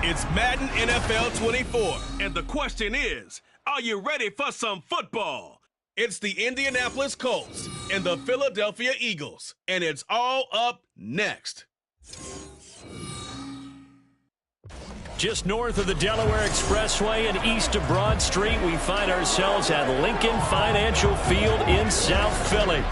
It's Madden NFL 24, and the question is, are you ready for some football? It's the Indianapolis Colts and the Philadelphia Eagles, and it's all up next. Just north of the Delaware Expressway and east of Broad Street, we find ourselves at Lincoln Financial Field in South Philly.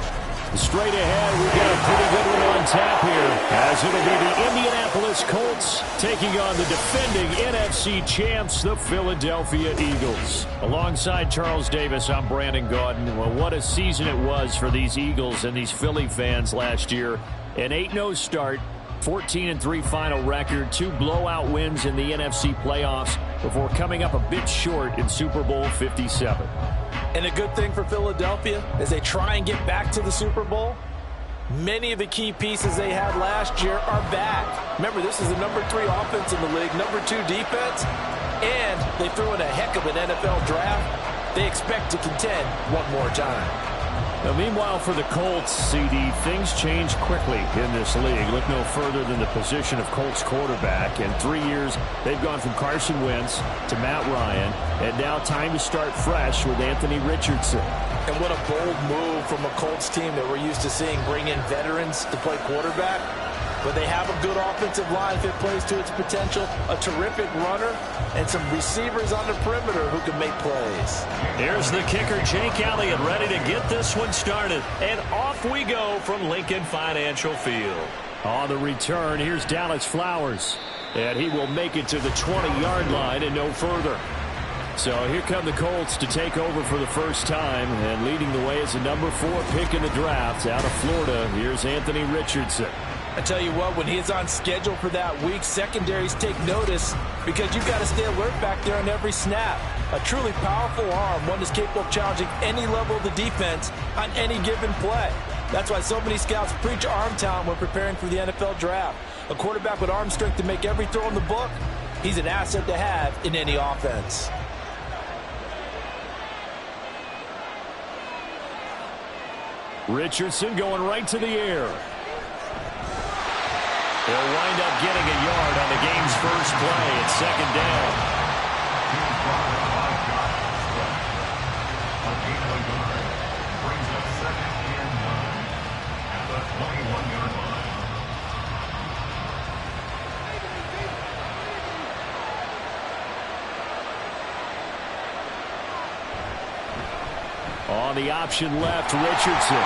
Straight ahead, we've got a pretty good one on tap here, as it'll be the Indianapolis Colts taking on the defending NFC champs, the Philadelphia Eagles. Alongside Charles Davis, I'm Brandon Gaudin. Well, what a season it was for these Eagles and these Philly fans last year. An 8-0 start, 14-3 final record, 2 blowout wins in the NFC playoffs before coming up a bit short in Super Bowl 57. And a good thing for Philadelphia as they try and get back to the Super Bowl, many of the key pieces they had last year are back. Remember, this is the number 3 offense in the league, number 2 defense, and they threw in a heck of an NFL draft. They expect to contend one more time. Now, meanwhile, for the Colts, CD, things change quickly in this league. Look no further than the position of Colts quarterback. In 3 years, they've gone from Carson Wentz to Matt Ryan, and now time to start fresh with Anthony Richardson. And what a bold move from a Colts team that we're used to seeing bring in veterans to play quarterback. But they have a good offensive line if it plays to its potential, a terrific runner, and some receivers on the perimeter who can make plays. Here's the kicker, Jake Elliott, ready to get this one started. And off we go from Lincoln Financial Field. On the return, here's Dallas Flowers. And he will make it to the 20-yard line and no further. So here come the Colts to take over for the first time. And leading the way is the number 4 pick in the draft out of Florida. Here's Anthony Richardson. I tell you what, when he's on schedule for that week, secondaries take notice because you've got to stay alert back there on every snap. A truly powerful arm, one that's capable of challenging any level of the defense on any given play. That's why so many scouts preach arm talent when preparing for the NFL draft. A quarterback with arm strength to make every throw in the book, he's an asset to have in any offense. Richardson going right to the air. They'll wind up getting a yard on the game's first play. It's second down. On the option left, Richardson.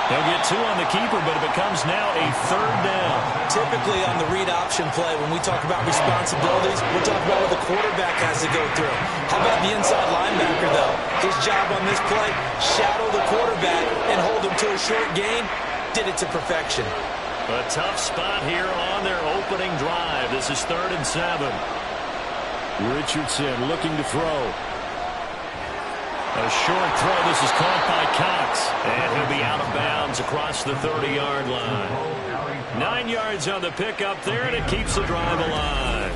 They'll get 2 on the keeper, but it becomes now a third down. Typically on the read option play, when we talk about responsibilities, we'll talk about what the quarterback has to go through. How about the inside linebacker, though? His job on this play, shadow the quarterback and hold him to a short gain. Did it to perfection. A tough spot here on their opening drive. This is 3rd and 7. Richardson looking to throw. A short throw. This is caught by Cox. And he'll be out of bounds across the 30-yard line. 9 yards on the pickup there, and it keeps the drive alive.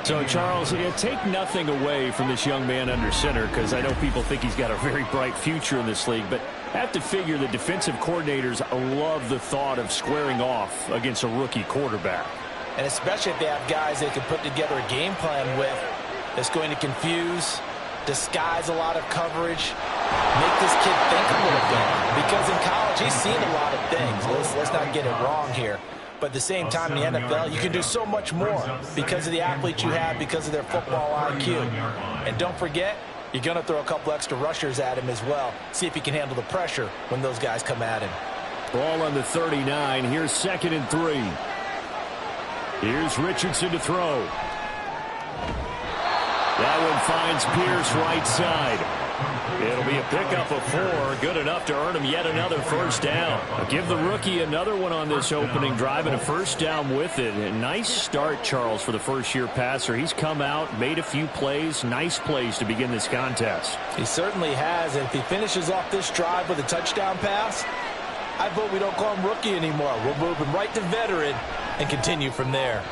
So, Charles, take nothing away from this young man under center, because I know people think he's got a very bright future in this league, but I have to figure the defensive coordinators love the thought of squaring off against a rookie quarterback. And especially if they have guys they can put together a game plan with that's going to confuse, disguise a lot of coverage, make this kid think a little bit. Because in college, he's seen a lot of things. Let's not get it wrong here. But at the same time, in the NFL, you can do so much more because of the athletes you have, because of their football IQ. And don't forget, you're going to throw a couple extra rushers at him as well. See if he can handle the pressure when those guys come at him. Ball on the 39. Here's 2nd and 3. Here's Richardson to throw. That one finds Pierce right side. It'll be a pickup of 4, good enough to earn him yet another first down. Give the rookie another one on this opening drive and a first down with it. A nice start, Charles, for the first-year passer. He's come out, made a few plays, nice plays to begin this contest. He certainly has, and if he finishes off this drive with a touchdown pass, I vote we don't call him rookie anymore. We'll move him right to veteran and continue from there.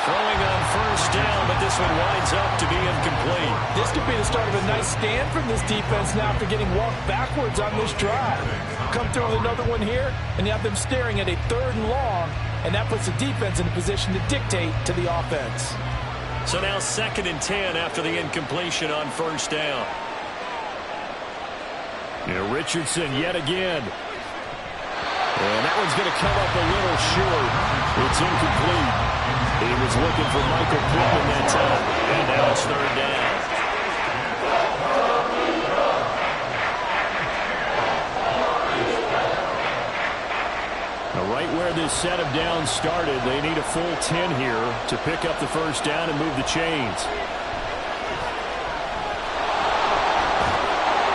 Throwing on first down, but this one winds up to be incomplete. This could be the start of a nice stand from this defense now after getting walked backwards on this drive. Come through with another one here, and you have them staring at a 3rd and long and that puts the defense in a position to dictate to the offense. So now 2nd and 10 after the incompletion on 1st down. Richardson yet again. And that one's going to come up a little short. It's incomplete. He was looking for Michael Pittman that time. And now it's 3rd down. Right where this set of downs started, they need a full 10 here to pick up the 1st down and move the chains.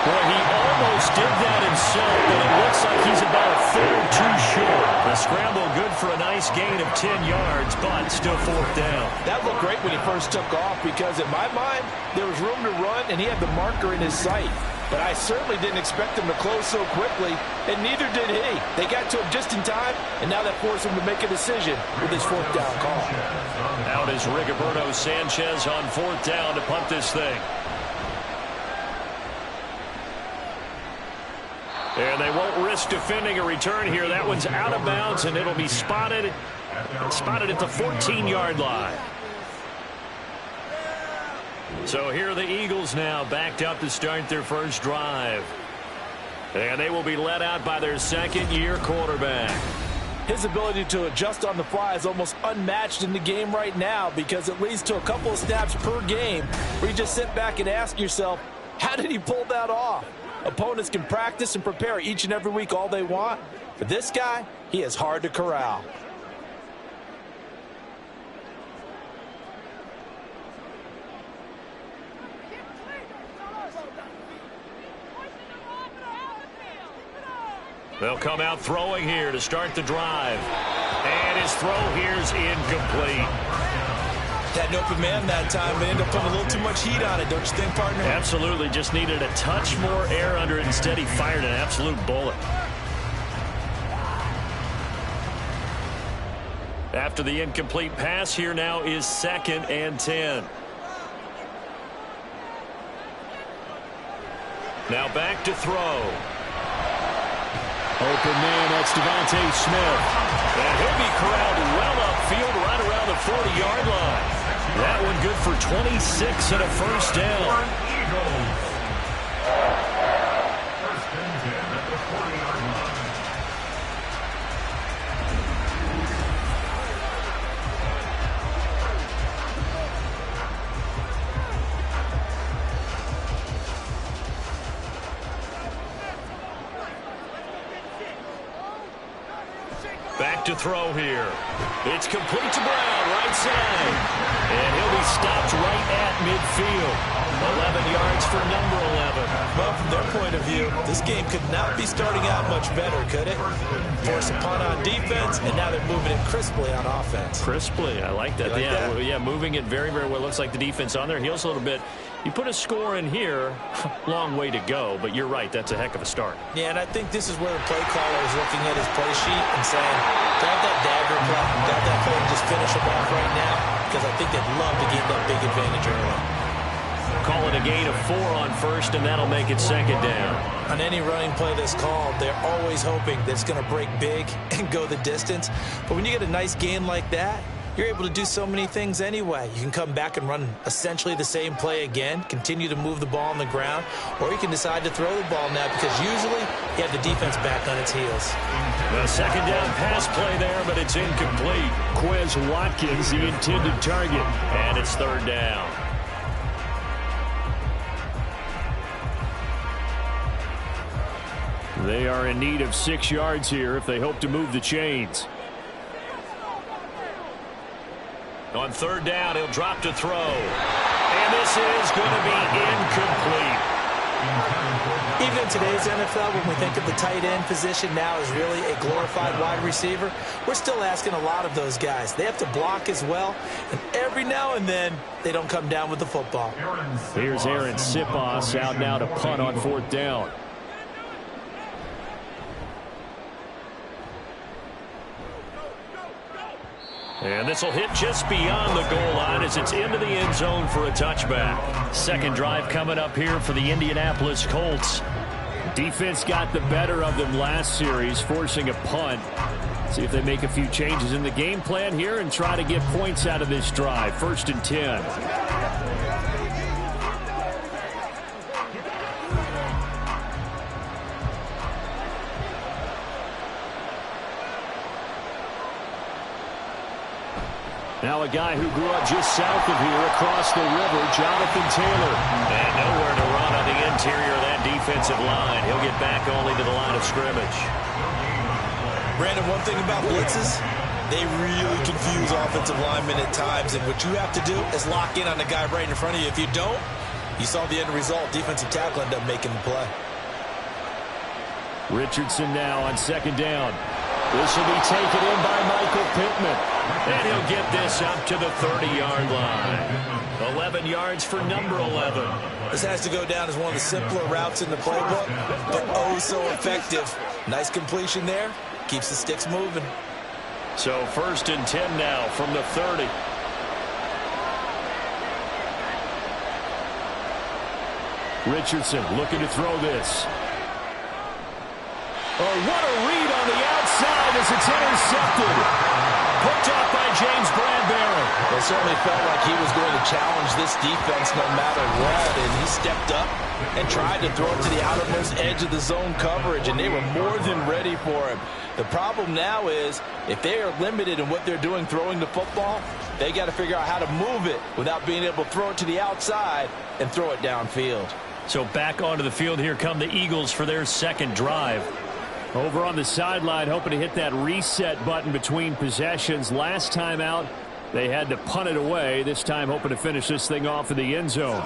Boy, he almost did that himself, but it looks like he's about a third too short. The scramble good for a nice gain of 10 yards, but still 4th down. That looked great when he first took off because, in my mind, there was room to run, and he had the marker in his sight. But I certainly didn't expect him to close so quickly, and neither did he. They got to him just in time, and now that forced him to make a decision with his 4th down call. Out is Rigoberto Sanchez on 4th down to punt this thing. And they won't risk defending a return here. That one's out of bounds, and it'll be spotted at the 14-yard line. So here are the Eagles now backed up to start their first drive. And they will be led out by their 2nd-year quarterback. His ability to adjust on the fly is almost unmatched in the game right now because it leads to a couple of snaps per game where you just sit back and ask yourself, how did he pull that off? Opponents can practice and prepare each and every week all they want. But this guy, he is hard to corral. They'll come out throwing here to start the drive. And his throw here's incomplete. Had an open man that time, but ended up putting a little too much heat on it, don't you think, partner? Absolutely. Just needed a touch more air under it. Instead, he fired an absolute bullet. After the incomplete pass, here now is 2nd and 10. Now back to throw. Open man, that's Devontae Smith. And he'll be corralled well upfield right around the 40-yard line. That one good for 26 and a 1st down. First and 10 at the 40-yard line. Back to throw here. It's complete to Brown, right side. And he'll be stopped right at midfield. 11 yards for number 11. Well, from their point of view, this game could not be starting out much better, could it? Force a punt on defense, and now they're moving it crisply on offense. Crisply, I like that. Like that? Yeah, moving it very, very well. Looks like the defense on their heels a little bit. You put a score in here, long way to go, but you're right, that's a heck of a start. Yeah, and I think this is where the play caller is looking at his play sheet and saying, grab that dagger play, grab that play and just finish them off right now, because I think they'd love to get that big advantage early. Call it a gain of 4 on 1st, and that'll make it 2nd down. On any running play that's called, they're always hoping that it's going to break big and go the distance. But when you get a nice gain like that, you're able to do so many things anyway. You can come back and run essentially the same play again, continue to move the ball on the ground, or you can decide to throw the ball now because usually you have the defense back on its heels. The 2nd down pass play there, but it's incomplete. Quez Watkins, the intended target, and it's 3rd down. They are in need of 6 yards here if they hope to move the chains. On 3rd down, he'll drop to throw. And this is going to be incomplete. Even in today's NFL, when we think of the tight end position now as really a glorified wide receiver, we're still asking a lot of those guys. They have to block as well, and every now and then, they don't come down with the football. Here's Aaron Sipos out now to punt on 4th down. And this will hit just beyond the goal line as it's into the end zone for a touchback. Second drive coming up here for the Indianapolis Colts. Defense got the better of them last series, forcing a punt. See if they make a few changes in the game plan here and try to get points out of this drive. 1st and 10. Now a guy who grew up just south of here across the river, Jonathan Taylor. And nowhere to run on the interior of that defensive line. He'll get back only to the line of scrimmage. Brandon, one thing about blitzes, they really confuse offensive linemen at times. And what you have to do is lock in on the guy right in front of you. If you don't, you saw the end result. Defensive tackle ended up making the play. Richardson now on 2nd down. This will be taken in by Michael Pittman. And he'll get this up to the 30-yard line. 11 yards for number 11. This has to go down as one of the simpler routes in the playbook, but oh so effective. Nice completion there. Keeps the sticks moving. So 1st and 10 now from the 30. Richardson looking to throw this. Oh, what a read on the outside as it's intercepted. Picked off by James Bradbury. It certainly felt like he was going to challenge this defense no matter what, and he stepped up and tried to throw it to the outermost edge of the zone coverage, and they were more than ready for him. The problem now is if they are limited in what they're doing throwing the football, they got to figure out how to move it without being able to throw it to the outside and throw it downfield. So back onto the field here come the Eagles for their 2nd drive. Over on the sideline, hoping to hit that reset button between possessions. Last time out, they had to punt it away. This time, hoping to finish this thing off in the end zone.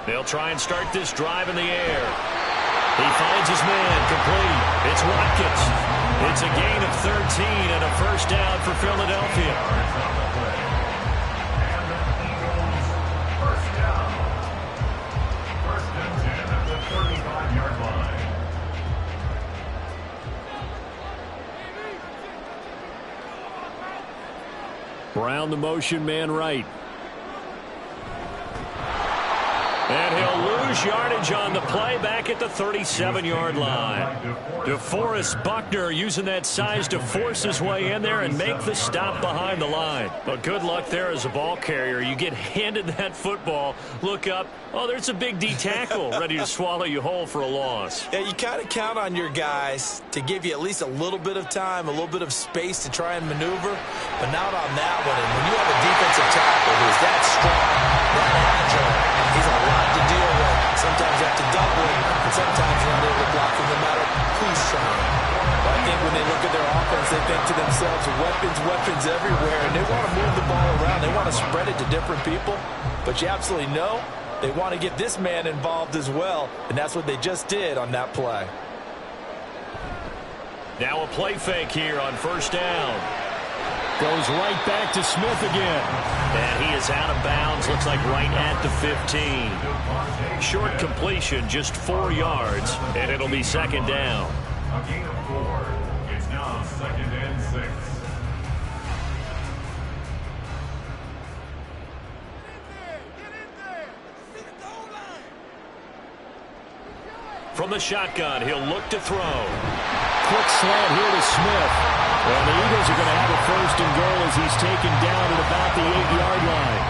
They'll try and start this drive in the air. He finds his man, complete. It's Watkins. It's a gain of 13 and a 1st down for Philadelphia. And the Eagles, 1st down. 1st and 10 at the 35-yard line. Brown, the motion man right. And he'll lose yardage on the play back at the 37-yard line. DeForest Buckner using that size to force his way in there and make the stop behind the line. But good luck there as a ball carrier. You get handed that football, look up, oh, there's a big D tackle ready to swallow you whole for a loss. Yeah, you kind of count on your guys to give you at least a little bit of time, a little bit of space to try and maneuver, but not on that one. And when you have a defensive tackle who's that strong, that agile, he's a lot to deal with. Sometimes you have to double him, and sometimes you're not able to block him no matter who's trying. But I think when they look at their offense, they think to themselves, weapons everywhere, and they want to move the ball around. They want to spread it to different people, but you absolutely know they want to get this man involved as well, and that's what they just did on that play. Now a play fake here on 1st down. Goes right back to Smith again. And he is out of bounds, looks like right at the 15. Short completion, just 4 yards, and it'll be 2nd down. A gain of 4. It's now 2nd and 6. From the shotgun, he'll look to throw. Quick slant here to Smith. And the Eagles are going to have a 1st and goal as he's taken down at about the 8-yard line.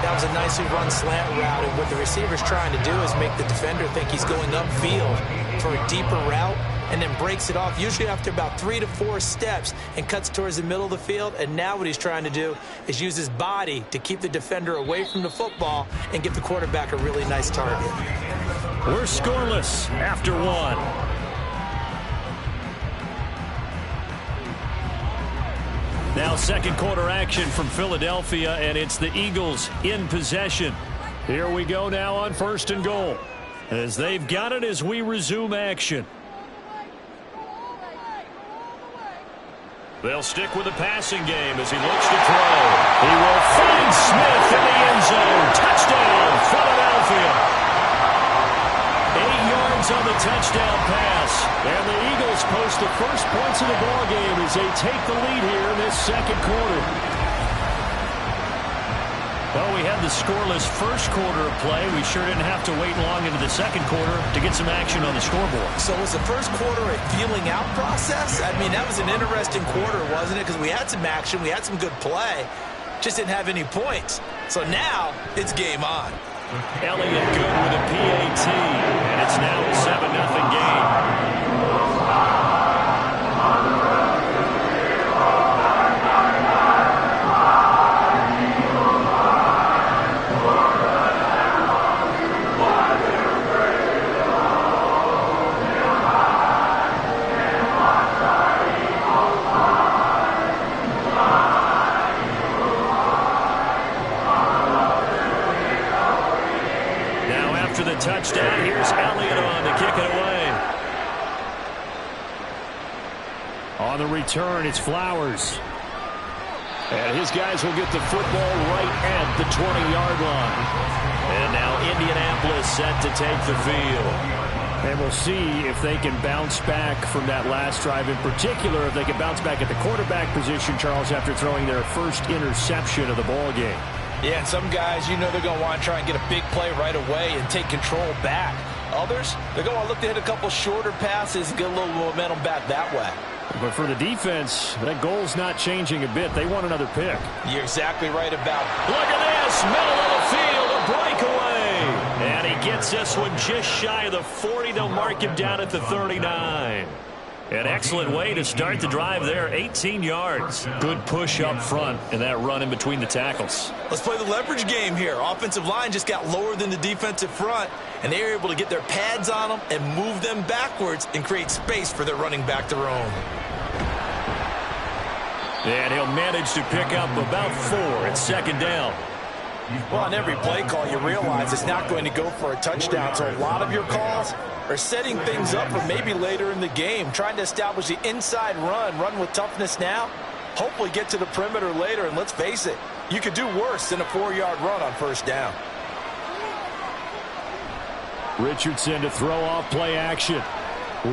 That was a nicely run slant route, and what the receiver's trying to do is make the defender think he's going upfield for a deeper route, and then breaks it off, usually after about 3 to 4 steps, and cuts towards the middle of the field. And now what he's trying to do is use his body to keep the defender away from the football and give the quarterback a really nice target. We're scoreless after 1. Now 2nd quarter action from Philadelphia, and it's the Eagles in possession. Here we go now on 1st and goal, as they've got it as we resume action. They'll stick with the passing game as he looks to throw. He will find Smith in the end zone. Touchdown, Philadelphia. 8 yards Jones on the touchdown pass. And the Eagles post the first points of the ballgame as they take the lead here in this second quarter. Well, we had the scoreless first quarter of play. We sure didn't have to wait long into the second quarter to get some action on the scoreboard. So was the first quarter a feeling out process? I mean, that was an interesting quarter, wasn't it? Because we had some action, we had some good play, just didn't have any points. So now it's game on. Elliott good with a PAT, and it's now a 7-0 game. Touchdown. Here's Elliott on to kick it away. On the return, it's Flowers. And his guys will get the football right at the 20-yard line. And now Indianapolis set to take the field. And we'll see if they can bounce back from that last drive. In particular, if they can bounce back at the quarterback position, Charles, after throwing their first interception of the ball game. Yeah, and some guys, you know they're going to want to try and get a big play right away and take control back. Others, they're going to look to hit a couple shorter passes and get a little momentum back that way. But for the defense, that goal's not changing a bit. They want another pick. You're exactly right about it. Look at this, middle of the field, a breakaway. And he gets this one just shy of the 40. They'll mark him down at the 39. An excellent way to start the drive there, 18 yards. Good push up front and that run in between the tackles. Let's play the leverage game here. Offensive line just got lower than the defensive front, and they were able to get their pads on them and move them backwards and create space for their running back to roam. And he'll manage to pick up about 4 at second down. Well, on every play call, you realize it's not going to go for a touchdown, so a lot of your calls are setting things up for maybe later in the game, trying to establish the inside run with toughness now, hopefully get to the perimeter later, and let's face it, you could do worse than a 4-yard run on first down. Richardson to throw off play action.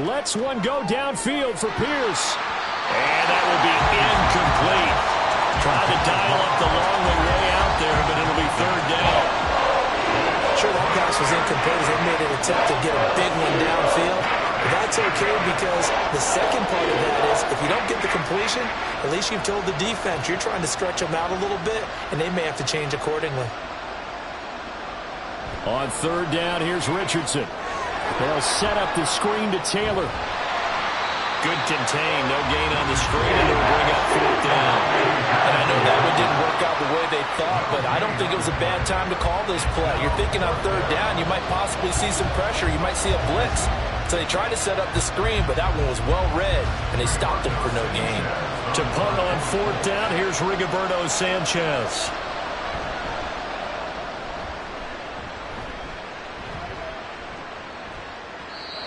Lets one go downfield for Pierce. And that will be incomplete. Tried to dial up the long way out there, but it'll be third down. Sure, that pass was incomplete as they made an attempt to get a big one downfield. But that's okay because the second part of that is if you don't get the completion, at least you've told the defense you're trying to stretch them out a little bit, and they may have to change accordingly. On third down, here's Richardson. They'll set up the screen to Taylor. Good contain, no gain on the screen, and they'll bring up fourth down. And I know that one didn't work out the way they thought, but I don't think it was a bad time to call this play. You're thinking on third down, you might possibly see some pressure. You might see a blitz. So they tried to set up the screen, but that one was well read, and they stopped him for no gain. To punt on fourth down, here's Rigoberto Sanchez.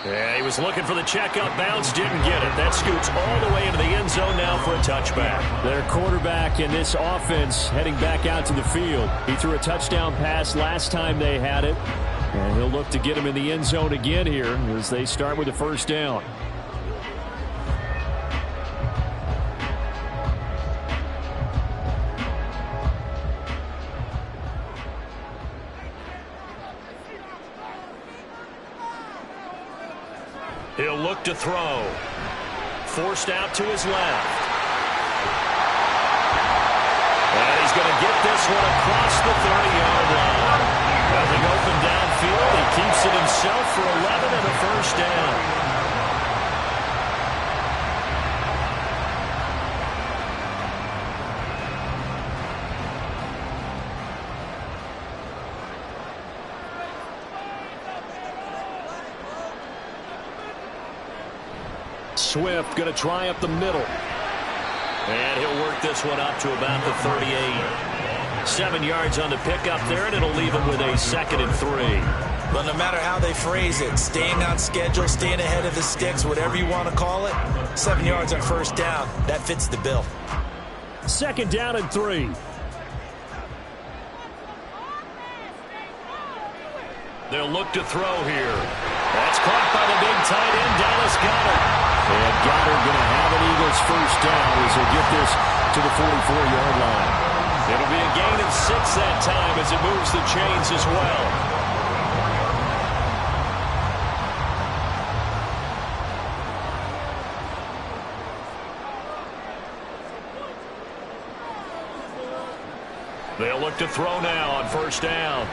Yeah, he was looking for the checkup bounce, didn't get it. That scoots all the way into the end zone now for a touchback. Their quarterback in this offense heading back out to the field. He threw a touchdown pass last time they had it, and he'll look to get him in the end zone again here as they start with the first down. He'll look to throw. Forced out to his left. And he's going to get this one across the 30-yard line. Nothing open downfield. He keeps it himself for 11 and a first down. Swift going to try up the middle. And he'll work this one up to about the 38. 7 yards on the pickup there, and it'll leave him with a 2nd and 3. But no matter how they phrase it, staying on schedule, staying ahead of the sticks, whatever you want to call it, 7 yards on first down, that fits the bill. 2nd down and 3. They'll look to throw here. That's caught by the big tight end, Dallas Goedert. And Goedert going to have an Eagles first down as they get this to the 44-yard line. It'll be a gain of 6 that time as it moves the chains as well. They'll look to throw now on first down.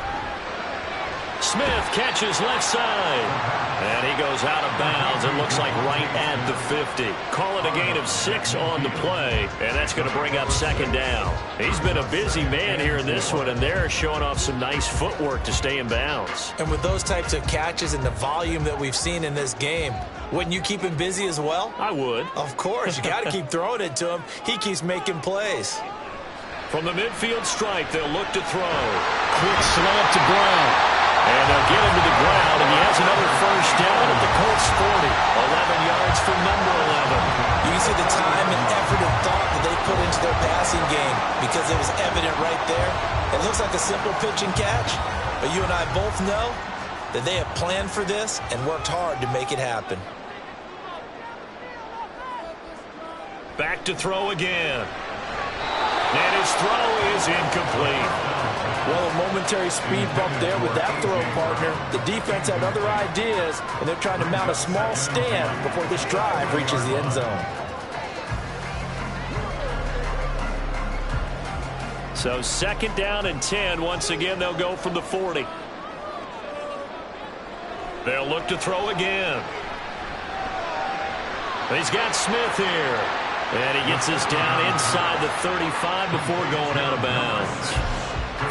Smith catches left side. And he goes out of bounds. It looks like right at the 50. Call it a gain of 6 on the play. And that's going to bring up second down. He's been a busy man here in this one, and they're showing off some nice footwork to stay in bounds. And with those types of catches and the volume that we've seen in this game, wouldn't you keep him busy as well? I would. Of course. You got to keep throwing it to him. He keeps making plays. From the midfield stripe, they'll look to throw. Quick slant to Brown. And they'll get him to the ground, and he has another first down at the Colts 40. 11 yards for number 11. You can see the time and effort and thought that they put into their passing game because it was evident right there. It looks like a simple pitch and catch, but you and I both know that they have planned for this and worked hard to make it happen. Back to throw again. And his throw is incomplete. Well, a momentary speed bump there with that throw partner. The defense had other ideas, and they're trying to mount a small stand before this drive reaches the end zone. So second down and 10. Once again, they'll go from the 40. They'll look to throw again. He's got Smith here. And he gets this down inside the 35 before going out of bounds.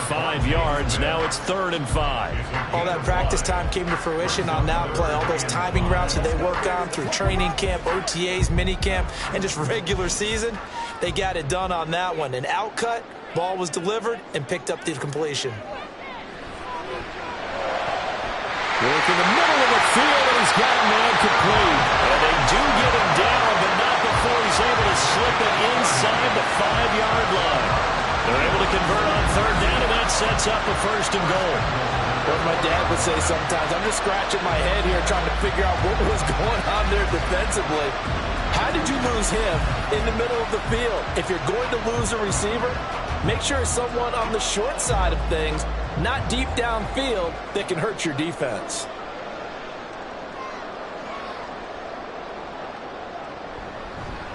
5 yards. Now it's 3rd and 5. All that practice time came to fruition on that play. All those timing routes that they work on through training camp, OTAs, minicamp, and just regular season, they got it done on that one. An outcut, ball was delivered, and picked up the completion. Work in the middle of the field, and he's got a man complete. And they do get him down, but not before he's able to slip it inside the 5-yard line. They're able to convert on 3rd down, and that sets up a 1st and goal. What my dad would say sometimes, I'm just scratching my head here trying to figure out what was going on there defensively. How did you lose him in the middle of the field? If you're going to lose a receiver, make sure it's someone on the short side of things, not deep downfield, that can hurt your defense.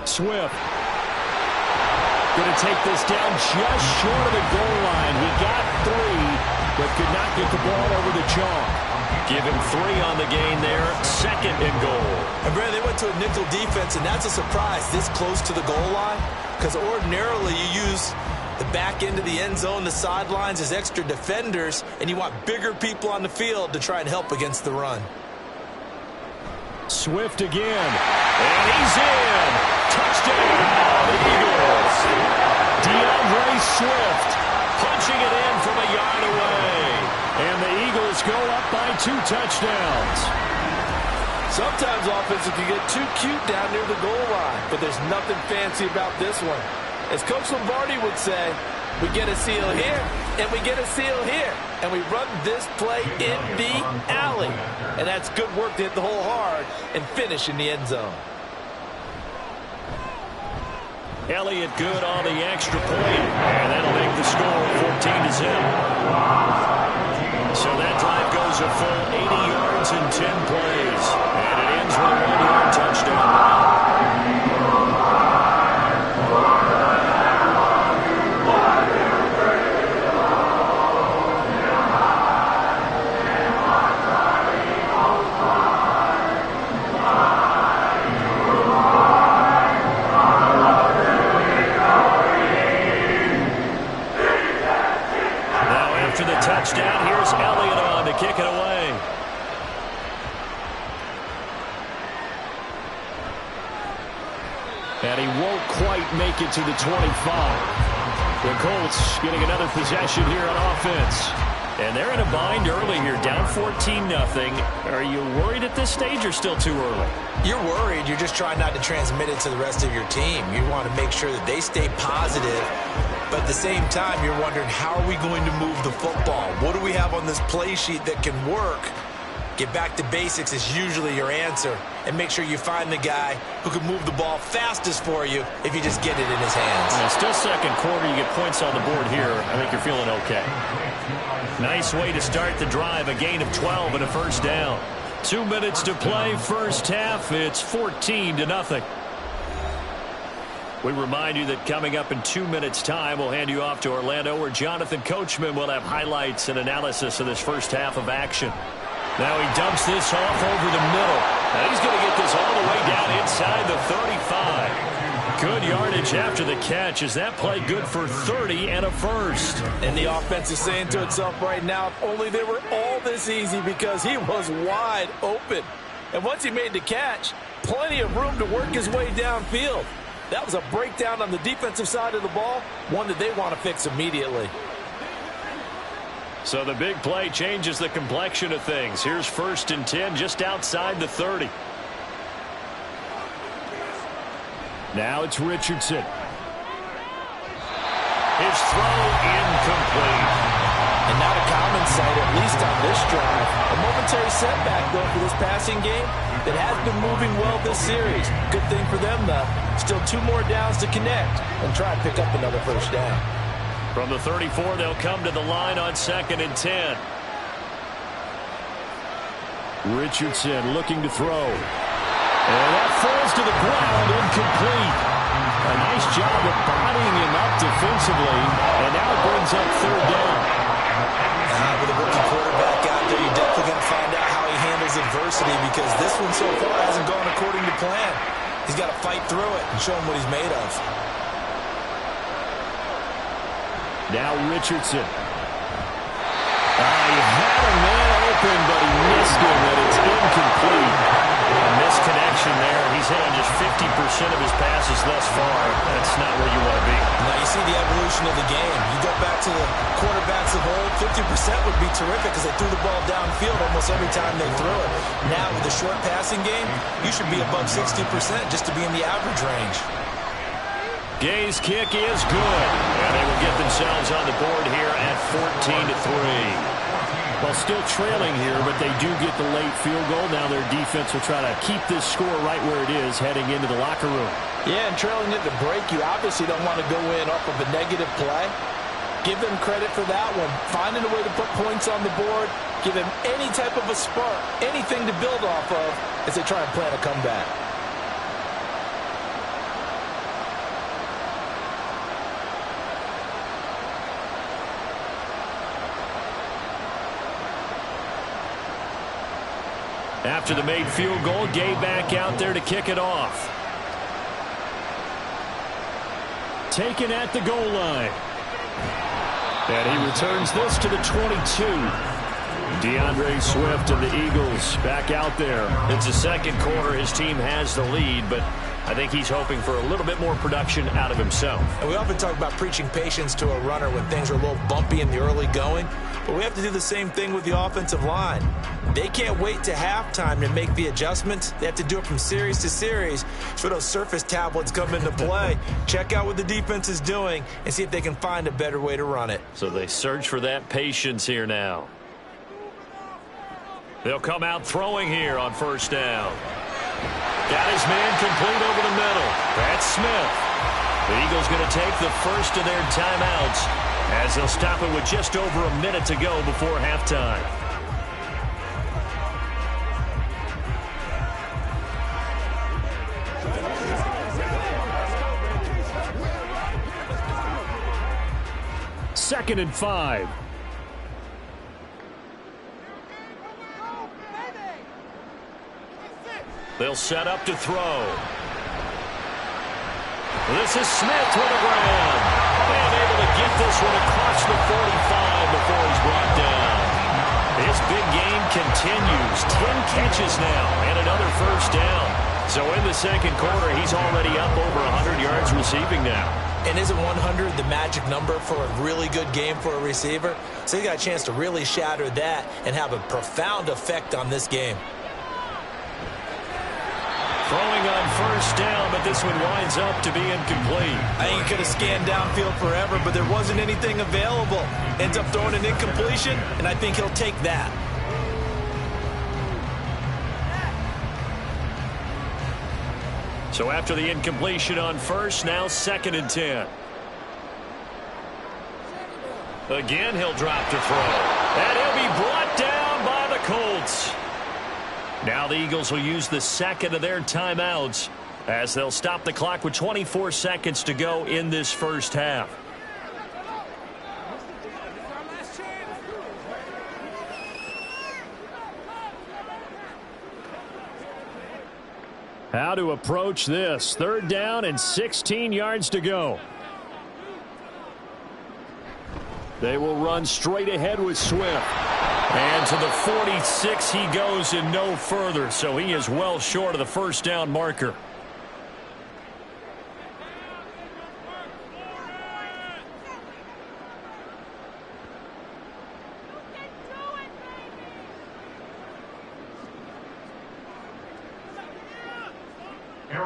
Swift going to take this down just short of the goal line. We got 3, but could not get the ball over the chalk. Give him 3 on the gain there. 2nd and goal. And Brad, they went to a nickel defense, and that's a surprise this close to the goal line, because ordinarily you use the back end of the end zone, the sidelines as extra defenders, and you want bigger people on the field to try and help against the run. Swift again. And he's in. Touchdown, the Eagles. DeAndre Swift punching it in from a yard away. And the Eagles go up by 2 touchdowns. Sometimes offenses can get too cute down near the goal line, but there's nothing fancy about this one. As Coach Lombardi would say, we get a seal here, and we get a seal here, and we run this play in the alley. And that's good work to hit the hole hard and finish in the end zone. Elliott good on the extra point, and that'll make the score 14-0. So that drive goes a full 80 yards in 10 plays, and it ends with a 1-yard touchdown. Touchdown. Here's Elliott on to kick it away. And he won't quite make it to the 25. The Colts getting another possession here on offense. And they're in a bind early here, down 14-0. Are you worried at this stage or still too early? You're worried. You're just trying not to transmit it to the rest of your team. You want to make sure that they stay positive. But at the same time, you're wondering, how are we going to move the football? What do we have on this play sheet that can work? Get back to basics is usually your answer, and make sure you find the guy who can move the ball fastest for you if you just get it in his hands. Yeah, still second quarter. You get points on the board here. I think you're feeling okay. Nice way to start the drive. A gain of 12 and a first down. 2 minutes to play first half. It's 14-0. We remind you that coming up in 2 minutes' time, we'll hand you off to Orlando, where Jonathan Coachman will have highlights and analysis of this first half of action. Now he dumps this off over the middle. Now he's going to get this all the way down inside the 35. Good yardage after the catch. Is that play good for 30 and a first? And the offense is saying to itself right now, if only they were all this easy, because he was wide open. And once he made the catch, plenty of room to work his way downfield. That was a breakdown on the defensive side of the ball, one that they want to fix immediately. So the big play changes the complexion of things. Here's 1st and 10 just outside the 30. Now it's Richardson. His throw incomplete. And not a common sight, at least on this drive. A momentary setback, though, for this passing game that has been moving well this series. Good thing for them, though. Still 2 more downs to connect and try to pick up another first down. From the 34, they'll come to the line on 2nd and 10. Richardson looking to throw. And that falls to the ground, incomplete. A nice job of bodying him up defensively, and now it brings up 3rd down. With a rookie quarterback out there, you're definitely going to find out how he handles adversity, because this one so far hasn't gone according to plan. He's got to fight through it and show him what he's made of. Now Richardson. He had a man open, but he missed him, and it's incomplete. A misconnection there. He's hit on just 50% of his passes thus far. That's not where you want to be. Now you see the evolution of the game. You go back to the quarterbacks of old, 50% would be terrific because they threw the ball downfield almost every time they threw it. Now with the short passing game, you should be above 60% just to be in the average range. Gay's kick is good, and they will get themselves on the board here at 14-3. Well, still trailing here, but they do get the late field goal. Now their defense will try to keep this score right where it is heading into the locker room. Yeah, and trailing at the break, you obviously don't want to go in off of a negative play. Give them credit for that one. Finding a way to put points on the board, give them any type of a spark, anything to build off of as they try and plan a comeback. After the made field goal, Gay back out there to kick it off. Taken at the goal line. And he returns this to the 22. DeAndre Swift of the Eagles back out there. It's the second quarter. His team has the lead, but I think he's hoping for a little bit more production out of himself. And we often talk about preaching patience to a runner when things are a little bumpy in the early going, but we have to do the same thing with the offensive line. They can't wait to halftime to make the adjustments. They have to do it from series to series so those surface tablets come into play. Check out what the defense is doing and see if they can find a better way to run it. So they search for that patience here now. They'll come out throwing here on first down. Got his man complete over the middle. That's Smith. The Eagles going to take the first of their timeouts as they'll stop it with just over a minute to go before halftime. Second and 5. They'll set up to throw. This is Smith with a grab. And able to get this one across the 45 before he's brought down. His big game continues. 10 catches now and another first down. So in the second quarter, he's already up over 100 yards receiving now. And isn't 100 the magic number for a really good game for a receiver? So he got a chance to really shatter that and have a profound effect on this game. Throwing on first down, but this one winds up to be incomplete. I think he could have scanned downfield forever, but there wasn't anything available. Ends up throwing an incompletion, and I think he'll take that. So after the incompletion on first, now 2nd and 10. Again, he'll drop to throw. And he'll be brought down by the Colts. Now the Eagles will use the second of their timeouts as they'll stop the clock with 24 seconds to go in this first half. How to approach this. 3rd down and 16 yards to go. They will run straight ahead with Swift. And to the 46 he goes and no further. So he is well short of the first down marker.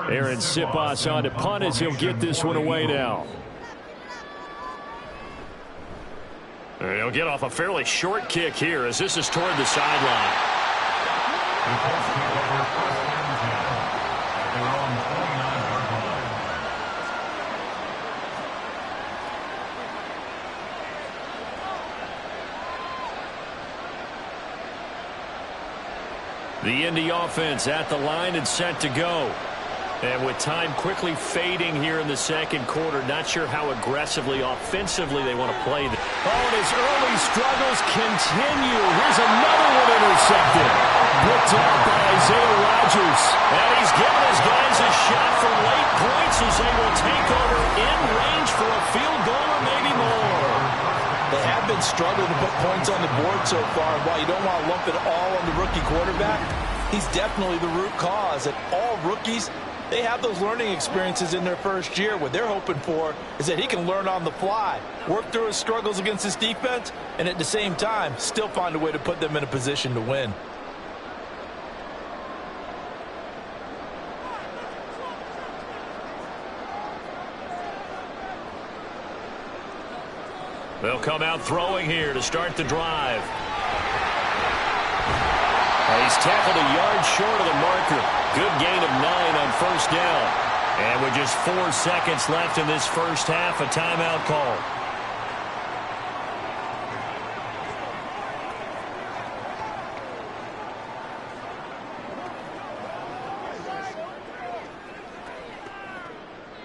Aaron Siposs on to punt as he'll get this one away now. He'll get off a fairly short kick here as this is toward the sideline. The Indy offense at the line and set to go. And with time quickly fading here in the second quarter, not sure how aggressively, offensively they want to play this. Oh, and his early struggles continue. Here's another one intercepted. Picked up by Isaiah Rodgers. And he's giving his guys a shot for late points as they will take over in range for a field goal or maybe more. They have been struggling to put points on the board so far. And while you don't want to lump it all on the rookie quarterback, he's definitely the root cause. And all rookies, they have those learning experiences in their first year. What they're hoping for is that he can learn on the fly, work through his struggles against his defense, and at the same time, still find a way to put them in a position to win. They'll come out throwing here to start the drive. He's tackled a yard short of the marker. Good gain of 9 on first down. And with just 4 seconds left in this first half, a timeout call.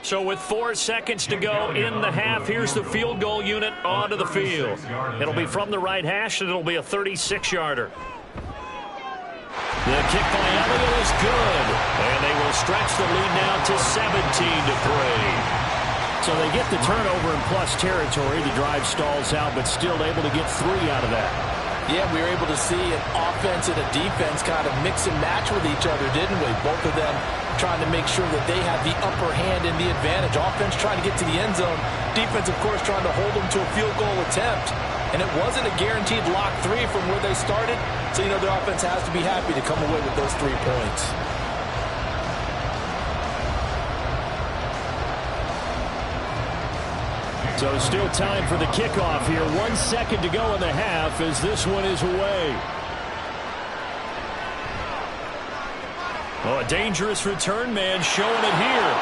So with 4 seconds to go in the half, here's the field goal unit onto the field. It'll be from the right hash, and it'll be a 36-yarder. The kick by Elliott is good. And they will stretch the lead now to 17-3. So they get the turnover in plus territory. The drive stalls out, but still able to get 3 out of that. Yeah, we were able to see an offense and a defense kind of mix and match with each other, didn't we? Both of them trying to make sure that they have the upper hand and the advantage. Offense trying to get to the end zone. Defense, of course, trying to hold them to a field goal attempt. And it wasn't a guaranteed lock 3 from where they started. So, you know, their offense has to be happy to come away with those 3 points. So still time for the kickoff here. 1 second to go in the half as this one is away. Oh, a dangerous return man showing it here.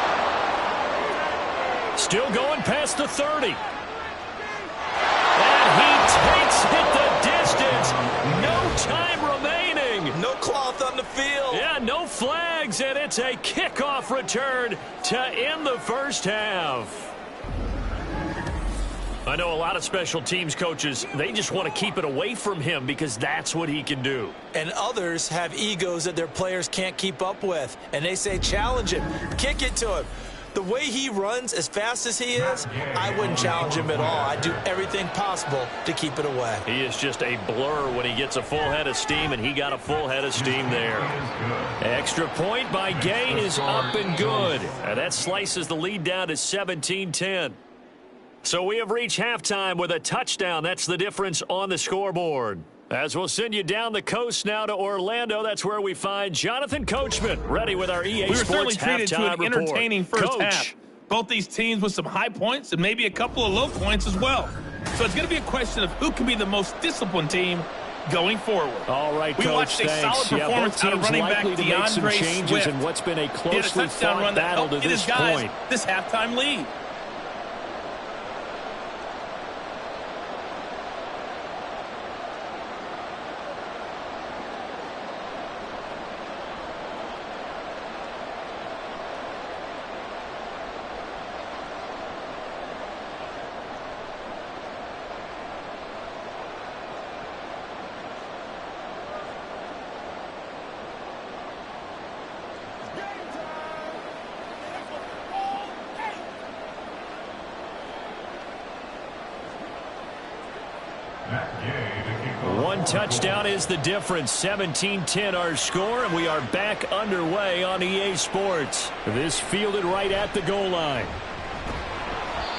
Still going past the 30. And he takes it the distance. No time remaining. No cloth on the field. Yeah, no flags, and it's a kickoff return to end the first half. I know a lot of special teams coaches, they just want to keep it away from him because that's what he can do. And others have egos that their players can't keep up with. And they say, challenge him, kick it to him. The way he runs as fast as he is, I wouldn't challenge him at all. I'd do everything possible to keep it away. He is just a blur when he gets a full head of steam, and he got a full head of steam there. Extra point by Gay is up and good. And that slices the lead down to 17-10. So we have reached halftime with a touchdown. That's the difference on the scoreboard. As we'll send you down the coast now to Orlando, that's where we find Jonathan Coachman, ready with our EA Sports halftime to an report. entertaining first Coach. half. Both these teams with some high points and maybe a couple of low points as well. So it's going to be a question of who can be the most disciplined team going forward. All right, we Coach, watched a thanks. solid performance out of running back likely to make some DeAndre changes Swift. in what's been a He had a closely touchdown fought run that battle helped to get this his guys point. this halftime lead. One touchdown is the difference. 17-10 our score, and we are back underway on EA Sports. This fielded right at the goal line.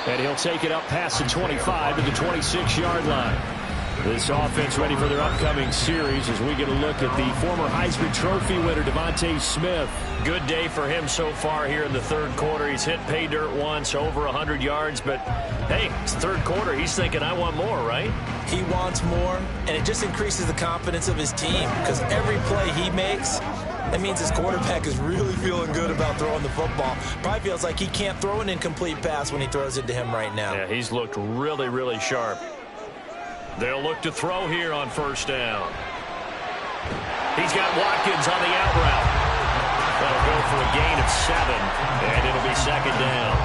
And he'll take it up past the 25 to the 26-yard line. This offense ready for their upcoming series as we get a look at the former Heisman Trophy winner, Devontae Smith. Good day for him so far here in the third quarter. He's hit pay dirt once, over 100 yards, but hey, it's third quarter. He's thinking, I want more, right? He wants more, and it just increases the confidence of his team because every play he makes, that means his quarterback is really feeling good about throwing the football. Probably feels like he can't throw an incomplete pass when he throws it to him right now. Yeah, he's looked really, really sharp. They'll look to throw here on first down. He's got Watkins on the out route. That'll go for a gain of 7, and it'll be second down.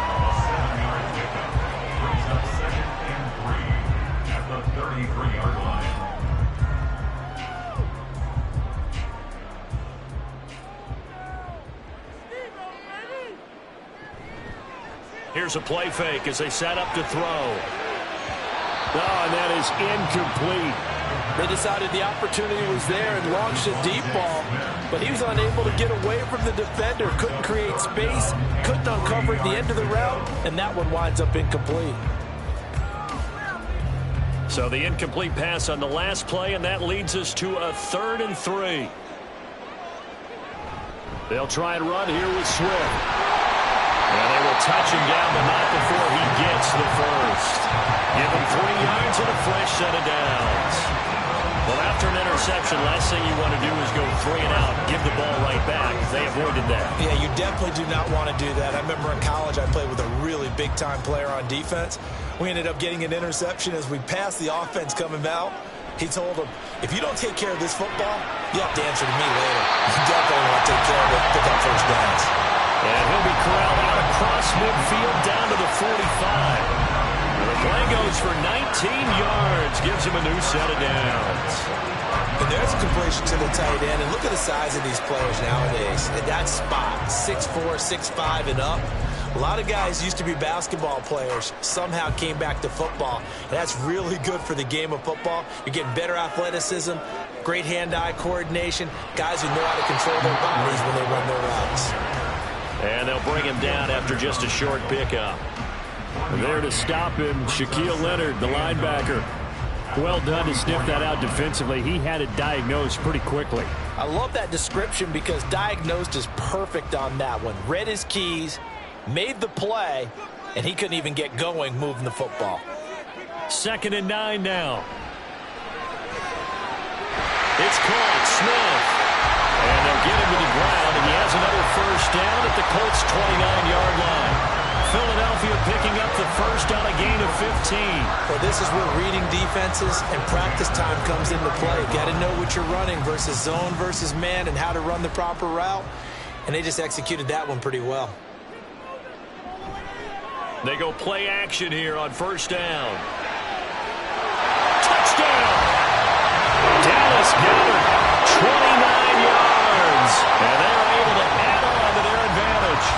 A 7-yard pickup brings up 2nd and 3 at the 33-yard line. Here's a play fake as they set up to throw. Oh, and that is incomplete. They decided the opportunity was there and launched a deep ball, but he was unable to get away from the defender, couldn't create space, couldn't uncover at the end of the route, and that one winds up incomplete. So the incomplete pass on the last play, and that leads us to a 3rd and 3. They'll try and run here with Swift. And they will touch him down, but not before he gets the first. Give him 3 yards and a fresh set of downs. Well, after an interception, last thing you want to do is go 3 and out, give the ball right back. They avoided that. Yeah, you definitely do not want to do that. I remember in college I played with a really big-time player on defense. We ended up getting an interception as we passed the offense coming out. He told him, if you don't take care of this football, you have to answer to me later. You definitely want to take care of it, pick up first downs. And he'll be corralled out across midfield down to the 45. The play goes for 19 yards, gives him a new set of downs. And there's a completion to the tight end. And look at the size of these players nowadays. At that spot, 6'4", 6'5", and up. A lot of guys used to be basketball players, somehow came back to football. And that's really good for the game of football. You're getting better athleticism, great hand-eye coordination, guys who know how to control their bodies when they run their routes. And they'll bring him down after just a short pickup. There to stop him, Shaquille Leonard, the linebacker. Well done to sniff that out defensively. He had it diagnosed pretty quickly. I love that description because diagnosed is perfect on that one. Read his keys, made the play, and he couldn't even get going moving the football. 2nd and 9 now. It's caught, Smith. And they'll get him to the ground, and he has another first down at the Colts' 29-yard line. Philadelphia picking up the first on a gain of 15. Well, this is where reading defenses and practice time comes into play. Got to know what you're running versus zone versus man and how to run the proper route. And they just executed that one pretty well. They go play action here on first down. Touchdown! Dallas Goedert, 29 yards. And they're able to add on to their advantage.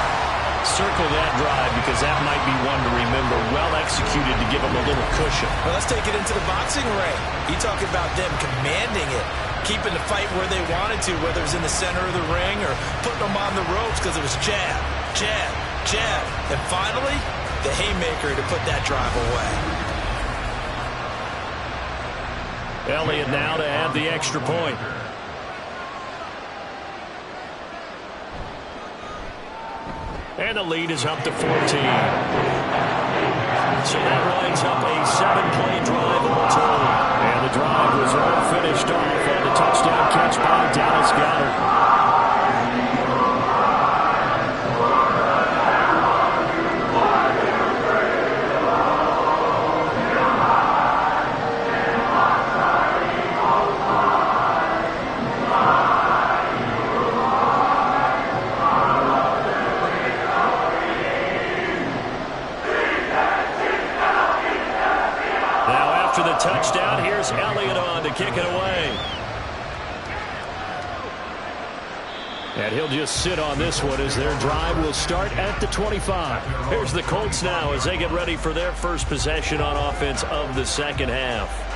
Circle that drive because that might be one to remember. Well executed to give them a little cushion. Well, let's take it into the boxing ring. You talk about them commanding it, keeping the fight where they wanted to, whether it was in the center of the ring or putting them on the ropes because it was jab, jab, jab. And finally, the haymaker to put that drive away. Elliott now to add the extra point. And the lead is up to 14. So that winds up a 7-play drive all told. And the finished off on the touchdown catch by Dallas Goedert. Touchdown. Here's Elliott on to kick it away. And he'll just sit on this one as their drive will start at the 25. Here's the Colts now as they get ready for their first possession on offense of the second half.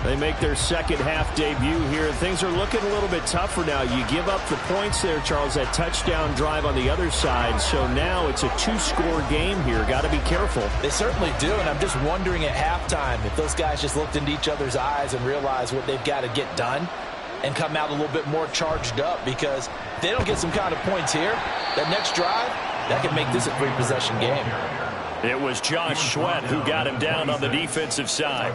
They make their second half debut here, and things are looking a little bit tougher now. You give up the points there, Charles, that touchdown drive on the other side. So now it's a two-score game here. Got to be careful. They certainly do, and I'm just wondering at halftime if those guys just looked into each other's eyes and realized what they've got to get done and come out a little bit more charged up, because if they don't get some kind of points here, that next drive, that could make this a three-possession game. It was Josh Sweat who got him down on the defensive side.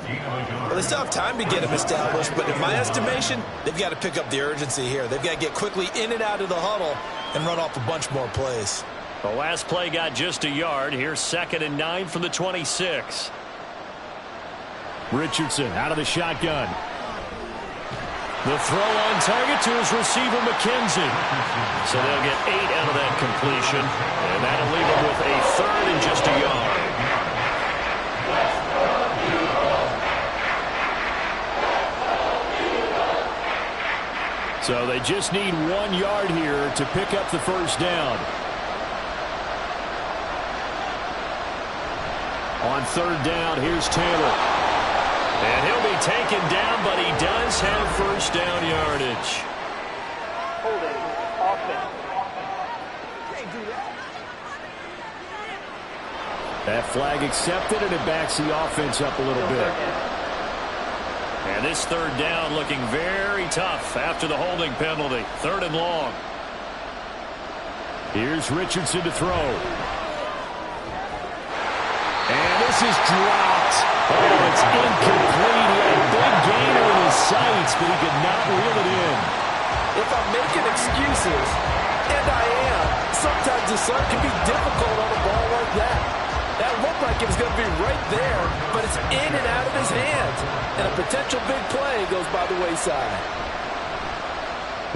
Well, they still have time to get him established, but in my estimation, they've got to pick up the urgency here. They've got to get quickly in and out of the huddle and run off a bunch more plays. The last play got just a yard. Here's 2nd and 9 from the 26. Richardson out of the shotgun. The throw on target to his receiver, McKenzie. So they'll get 8 out of that completion, and that'll leave them with a 3rd and just a yard. So they just need 1 yard here to pick up the first down. On 3rd down, here's Taylor. And he'll be taken down, but he does have first down yardage. Holding offense. Can't do that. That flag accepted, and it backs the offense up a little bit. And this 3rd down looking very tough after the holding penalty. 3rd and long. Here's Richardson to throw. And this is dropped. Oh, it's incomplete. He had a big gainer in his sights, but he could not reel it in. If I'm making excuses, and I am, sometimes the sun can be difficult on a ball like that. That looked like it was going to be right there, but it's in and out of his hands. And a potential big play goes by the wayside.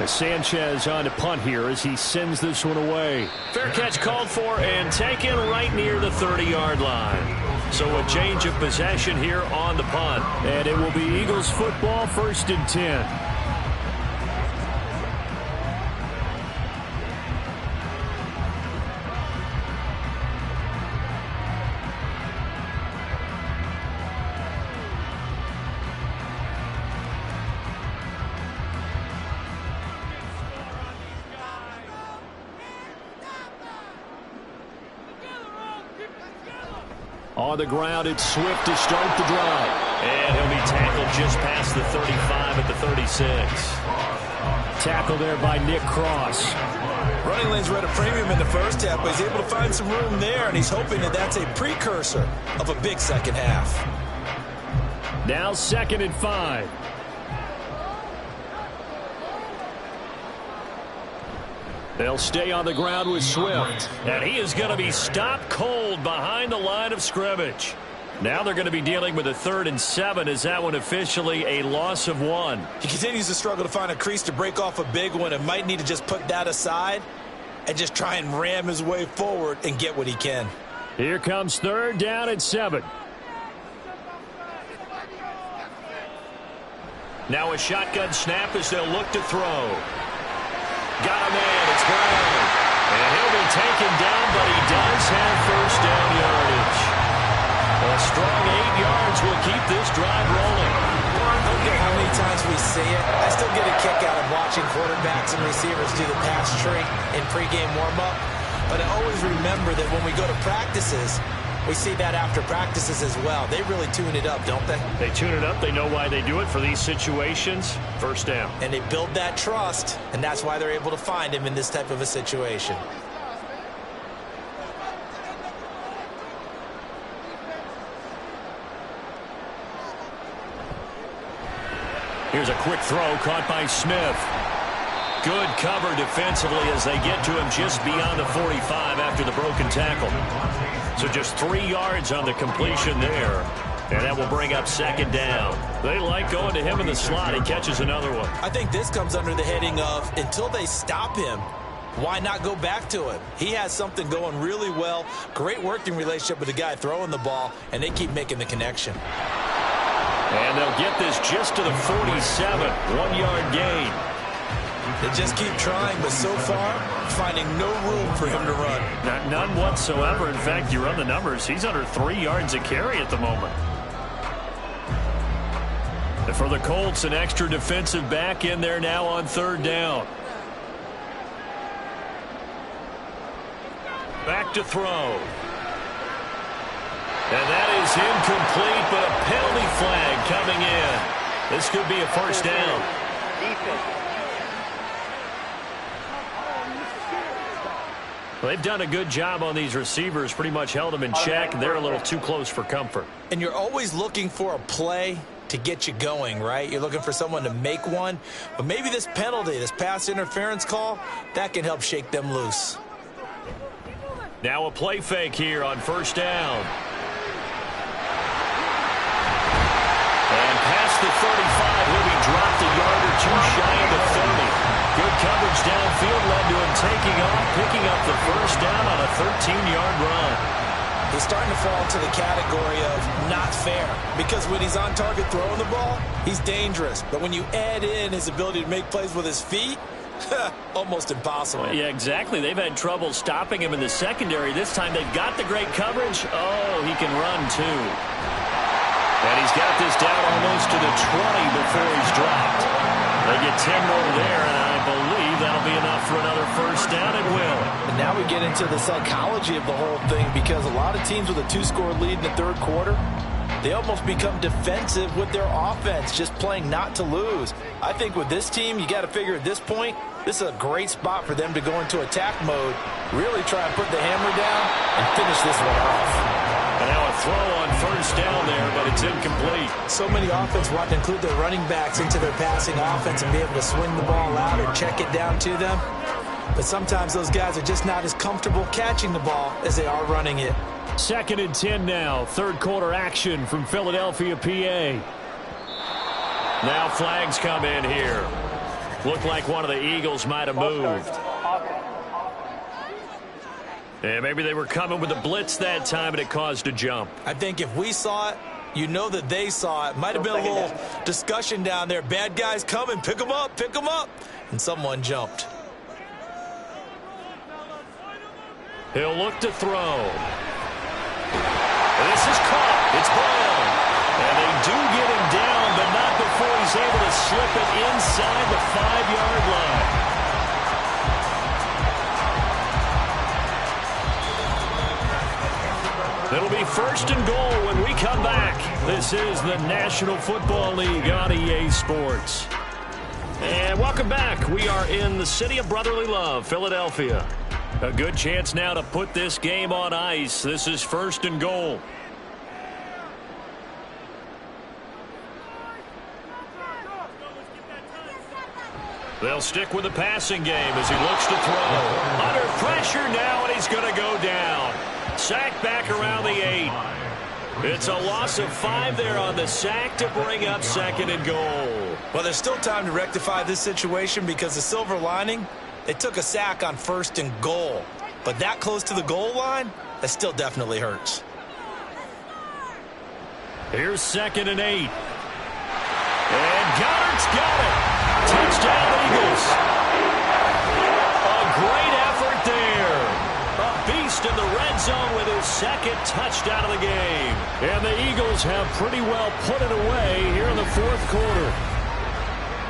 Sanchez on to punt here as he sends this one away. Fair catch called for and taken right near the 30-yard line. So a change of possession here on the punt. And it will be Eagles football, 1st and 10. On the ground, it's Swift to start the drive. And he'll be tackled just past the 35 at the 36. Tackle there by Nick Cross. Running lanes were at a premium in the first half, but he's able to find some room there, and he's hoping that that's a precursor of a big second half. Now 2nd and 5. They'll stay on the ground with Swift. And he is going to be stopped cold behind the line of scrimmage. Now they're going to be dealing with a 3rd and 7. Is that one officially a loss of 1? He continues to struggle to find a crease to break off a big one and might need to just put that aside and just try and ram his way forward and get what he can. Here comes 3rd down and 7. Now a shotgun snap as they'll look to throw. Got a man, it's Brown. And he'll be taken down, but he does have first down yardage. A strong 8 yards will keep this drive rolling. I don't care how many times we see it. I still get a kick out of watching quarterbacks and receivers do the pass tree in pregame warm-up. But I always remember that when we go to practices, we see that after practices as well. They really tune it up, don't they? They tune it up. They know why they do it for these situations. First down. And they build that trust, and that's why they're able to find him in this type of a situation. Here's a quick throw caught by Smith. Good cover defensively as they get to him just beyond the 45 after the broken tackle. So just 3 yards on the completion there. And that will bring up second down. They like going to him in the slot. He catches another one. I think this comes under the heading of until they stop him, why not go back to him? He has something going really well. Great working relationship with the guy throwing the ball, and they keep making the connection. And they'll get this just to the 47. 1-yard gain. They just keep trying, but so far, finding no room for him to run. None whatsoever. In fact, you run the numbers. He's under 3 yards a carry at the moment. And for the Colts, an extra defensive back in there now on third down. Back to throw. And that is incomplete, but a penalty flag coming in. This could be a first down. Well, they've done a good job on these receivers, pretty much held them in check. They're a little too close for comfort. And you're always looking for a play to get you going, right? You're looking for someone to make one. But maybe this penalty, this pass interference call, that can help shake them loose. Now a play fake here on first down. And past the 35, he'll be dropped a yard or two shy of the 30. Good coverage downfield led to him taking off, picking up the first down on a 13-yard run. He's starting to fall into the category of not fair, because when he's on target throwing the ball, he's dangerous. But when you add in his ability to make plays with his feet, almost impossible. Well, yeah, exactly. They've had trouble stopping him in the secondary. This time they've got the great coverage. Oh, he can run too. And he's got this down almost to the 20 before he's dropped. They get 10 more there, and I believe that'll be enough for another first down. It will. And now we get into the psychology of the whole thing, because a lot of teams with a 2-score lead in the third quarter, they almost become defensive with their offense, just playing not to lose. I think with this team, you got to figure at this point, this is a great spot for them to go into attack mode, really try and put the hammer down and finish this one off. And now a throw on first down there, but it's incomplete. So many offenses want to include their running backs into their passing offense and be able to swing the ball out or check it down to them. But sometimes those guys are just not as comfortable catching the ball as they are running it. 2nd and 10 now. Third quarter action from Philadelphia, PA. Now flags come in here. Looked like one of the Eagles might have moved. And maybe they were coming with a blitz that time and it caused a jump. I think if we saw it, you know that they saw it. Might have been a little discussion down there. Bad guys coming, pick them up, pick them up. And someone jumped. He'll look to throw. This is caught. It's Brown. And they do get him down, but not before he's able to slip it inside the 5-yard line. It'll be 1st and goal when we come back. This is the National Football League on EA Sports. And welcome back. We are in the city of brotherly love, Philadelphia. A good chance now to put this game on ice. This is 1st and goal. They'll stick with the passing game as he looks to throw. Under pressure now, and he's going to go down. Sack back around the 8. It's a loss of 5 there on the sack to bring up 2nd and goal. Well, there's still time to rectify this situation, because the silver lining, they took a sack on 1st and goal. But that close to the goal line, that still definitely hurts. Here's 2nd and 8. And Goddard's got it. Touchdown, Eagles. A great effort there. A beast in the red zone with his 2nd touchdown of the game. And the Eagles have pretty well put it away here in the 4th quarter.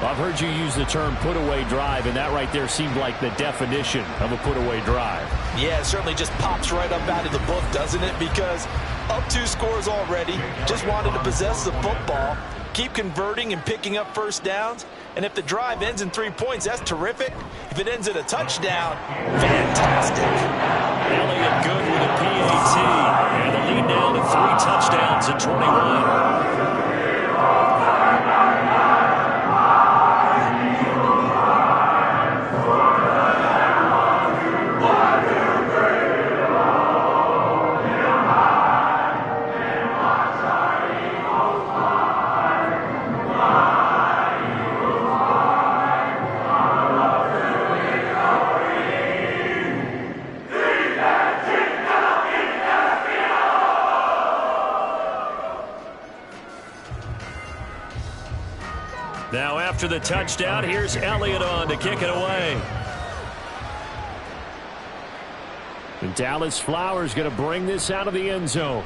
I've heard you use the term put-away drive, and that right there seemed like the definition of a put-away drive. Yeah, it certainly just pops right up out of the book, doesn't it? Because up 2 scores already, just wanted to possess the football, keep converting and picking up first downs. And if the drive ends in 3 points, that's terrific. If it ends in a touchdown, fantastic. Elliott good with a PAT. And the lead down to 3 touchdowns in 21. Now after the touchdown, here's Elliott on to kick it away. And Dallas Flowers going to bring this out of the end zone.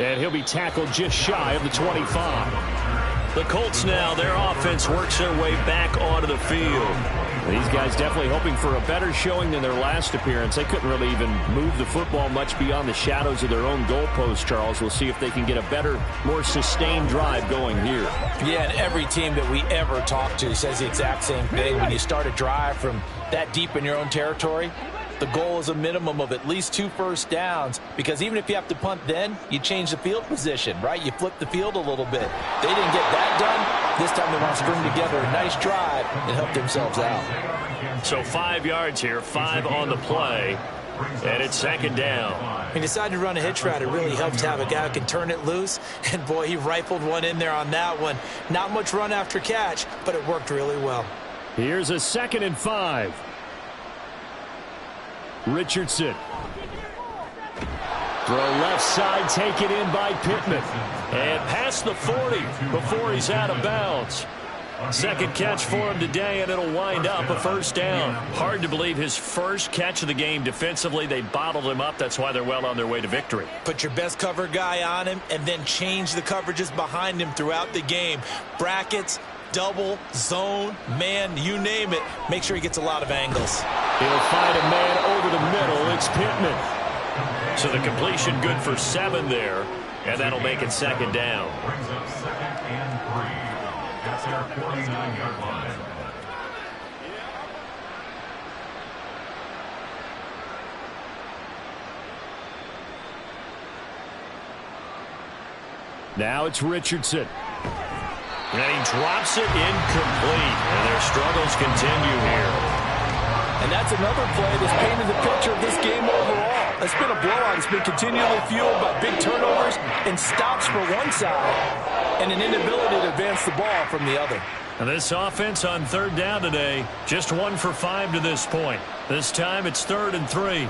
And he'll be tackled just shy of the 25. The Colts now, their offense works their way back onto the field. These guys definitely hoping for a better showing than their last appearance. They couldn't really even move the football much beyond the shadows of their own goalpost, Charles. We'll see if they can get a better, more sustained drive going here. Yeah, and every team that we ever talk to says the exact same thing. When you start a drive from that deep in your own territory, the goal is a minimum of at least 2 first downs, because even if you have to punt then, you change the field position, right? You flip the field a little bit. They didn't get that done. This time they want to string together a nice drive and help themselves out. So 5 yards here, 5 on the play, and it's second down. He decided to run a hitch route. It really helps to have a guy who can turn it loose, and boy, he rifled one in there on that one. Not much run after catch, but it worked really well. Here's a 2nd and 5. Richardson. Throw left side, taken in by Pittman. And past the 40 before he's out of bounds. Second catch for him today, and it'll wind up a first down. Hard to believe his first catch of the game defensively. They bottled him up. That's why they're well on their way to victory. Put your best cover guy on him and then change the coverages behind him throughout the game. Brackets, double, zone, man, you name it. Make sure he gets a lot of angles. He'll find a man over the middle. It's Pittman. So the completion good for 7 there, and that'll make it second down. Brings up 2nd and 3. That's their 49-yard line. Now it's Richardson. And he drops it incomplete. And their struggles continue here. And that's another play that's painted the picture of this game overall. It's been a blowout. It's been continually fueled by big turnovers and stops for one side and an inability to advance the ball from the other. And this offense on 3rd down today, just 1 for 5 to this point. This time it's 3rd and 3.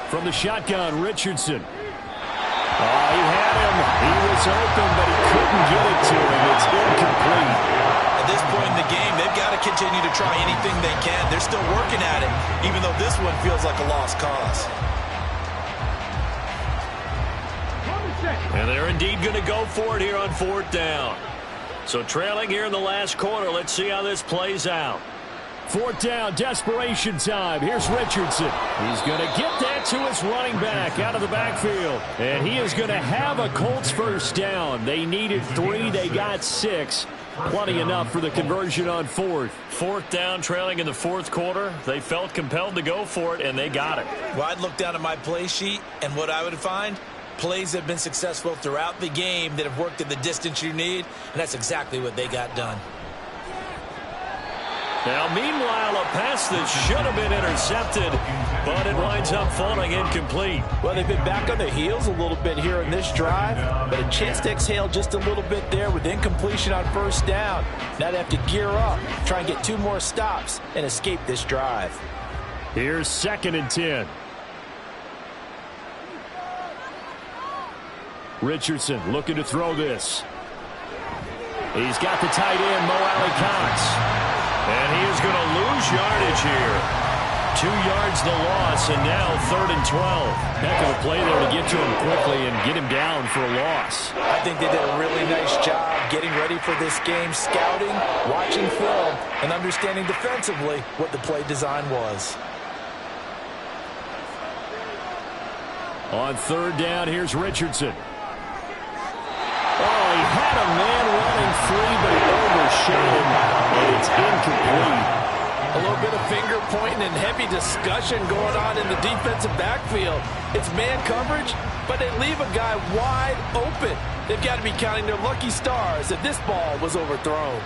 From the shotgun, Richardson. Oh, he had him. He was open, but he couldn't get it to him. It's incomplete. At this point in the game, they've got to continue to try anything they can. They're still working at it, even though this one feels like a lost cause. And they're indeed going to go for it here on 4th down. So trailing here in the last quarter. Let's see how this plays out. 4th down, desperation time. Here's Richardson. He's going to get that to his running back out of the backfield. And he is going to have a Colts first down. They needed 3. They got 6. Plenty enough for the conversion on 4th. 4th down, trailing in the 4th quarter. They felt compelled to go for it, and they got it. Well, I'd look down at my play sheet, and what I would find, plays have been successful throughout the game that have worked at the distance you need, and that's exactly what they got done. Now, meanwhile, a pass that should have been intercepted, but it winds up falling incomplete. Well, they've been back on their heels a little bit here in this drive, but a chance to exhale just a little bit there with incompletion on 1st down. Now they have to gear up, try and get 2 more stops, and escape this drive. Here's 2nd and 10. Richardson looking to throw this. He's got the tight end, Mo Alley-Cox. And he is going to lose yardage here. 2 yards the loss, and now 3rd and 12. Heck of a play there to get to him quickly and get him down for a loss. I think they did a really nice job getting ready for this game, scouting, watching film, and understanding defensively what the play design was. On 3rd down, here's Richardson. Oh, he had a man running free, but he overshot him, and it's incomplete. A little bit of finger pointing and heavy discussion going on in the defensive backfield. It's man coverage, but they leave a guy wide open. They've got to be counting their lucky stars that this ball was overthrown.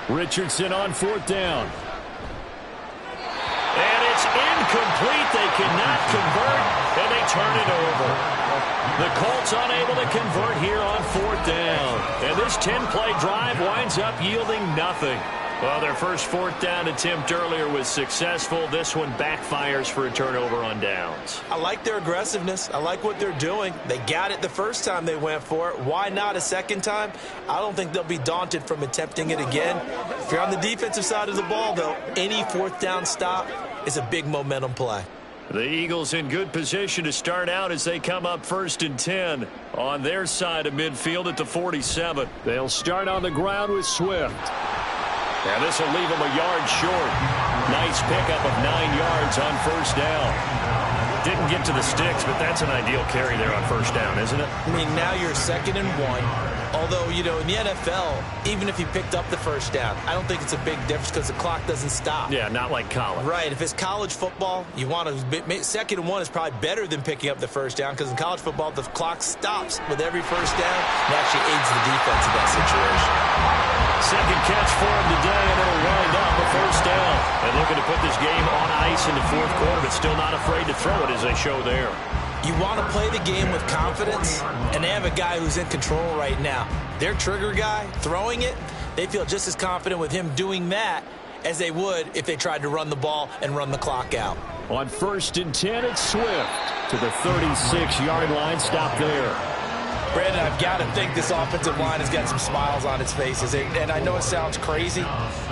Richardson on 4th down. And it's incomplete. They cannot convert, and they turn it over. The Colts unable to convert here on 4th down. And this 10-play drive winds up yielding nothing. Well, their first fourth down attempt earlier was successful. This one backfires for a turnover on downs. I like their aggressiveness. I like what they're doing. They got it the first time they went for it. Why not a second time? I don't think they'll be daunted from attempting it again. If you're on the defensive side of the ball, though, any fourth down stop is a big momentum play. The Eagles in good position to start out as they come up 1st and 10 on their side of midfield at the 47. They'll start on the ground with Swift. Now this will leave them a yard short. Nice pickup of 9 yards on first down. Didn't get to the sticks, but that's an ideal carry there on first down, isn't it? I mean, now you're 2nd and 1. Although, you know, in the NFL, even if you picked up the first down, I don't think it's a big difference because the clock doesn't stop. Yeah, not like college. Right. If it's college football, you want to 2nd and 1 is probably better than picking up the first down because in college football, the clock stops with every first down and actually aids the defense in that situation. Second catch for him today, and it'll wind up a first down. And looking to put this game on ice in the fourth quarter, but still not afraid to throw it as they show there. You want to play the game with confidence, and they have a guy who's in control right now. Their trigger guy, throwing it, they feel just as confident with him doing that as they would if they tried to run the ball and run the clock out. On 1st and 10, it's Swift to the 36-yard line. Stop there. Brandon, I've got to think this offensive line has got some smiles on its faces. And I know it sounds crazy,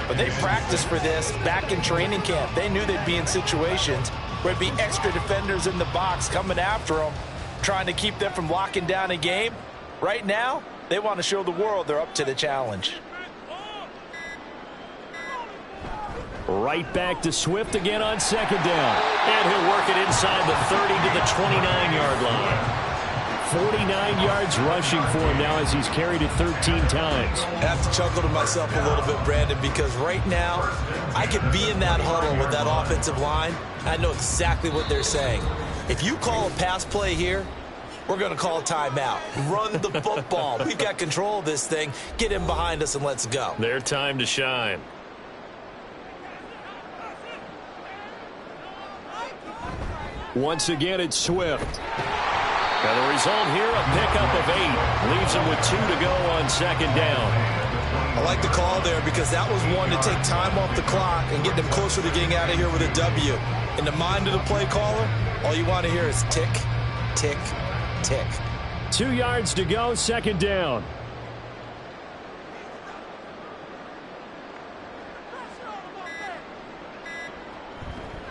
but they practiced for this back in training camp. They knew they'd be in situations where it'd be extra defenders in the box coming after them, trying to keep them from locking down a game. Right now, they want to show the world they're up to the challenge. Right back to Swift again on 2nd down. And he'll work it inside the 30 to the 29-yard line. 49 yards rushing for him now as he's carried it 13 times. I have to chuckle to myself a little bit, Brandon, because right now I could be in that huddle with that offensive line. I know exactly what they're saying. If you call a pass play here, we're going to call a timeout. Run the football. We've got control of this thing. Get him behind us and let's go. Their time to shine. Once again, it's Swift. Now the result here, a pickup of 8. Leaves him with 2 to go on 2nd down. I like the call there because that was one to take time off the clock and get them closer to getting out of here with a W. In the mind of the play caller, all you want to hear is tick, tick, tick. 2 yards to go, 2nd down.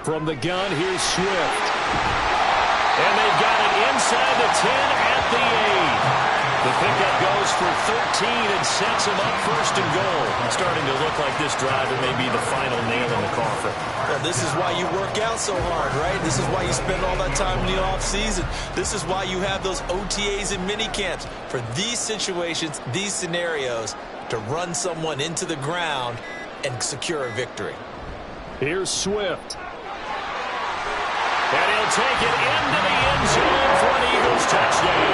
From the gun, here's Swift. And they've got it inside the 10 at the 8. The pickup goes for 13 and sets him up 1st and goal. It's starting to look like this drive it may be the final nail in the coffin. Well, this is why you work out so hard, right? This is why you spend all that time in the offseason. This is why you have those OTAs and mini camps for these situations, these scenarios, to run someone into the ground and secure a victory. Here's Swift. And he'll take it into the end zone for an Eagles touchdown.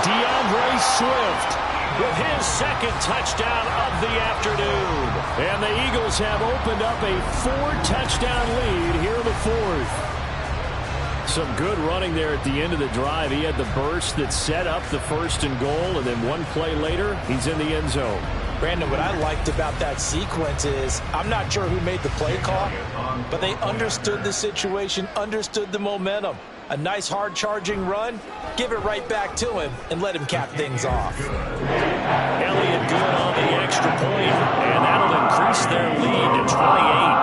DeAndre Swift with his 2nd touchdown of the afternoon. And the Eagles have opened up a 4-touchdown lead here in the 4th. Some good running there at the end of the drive. He had the burst that set up the 1st and goal, and then one play later, he's in the end zone. Brandon, what I liked about that sequence is I'm not sure who made the play call, but they understood the situation, understood the momentum. A nice hard-charging run, give it right back to him, and let him cap things off. Elliott good on the extra point, and that'll increase their lead to 28.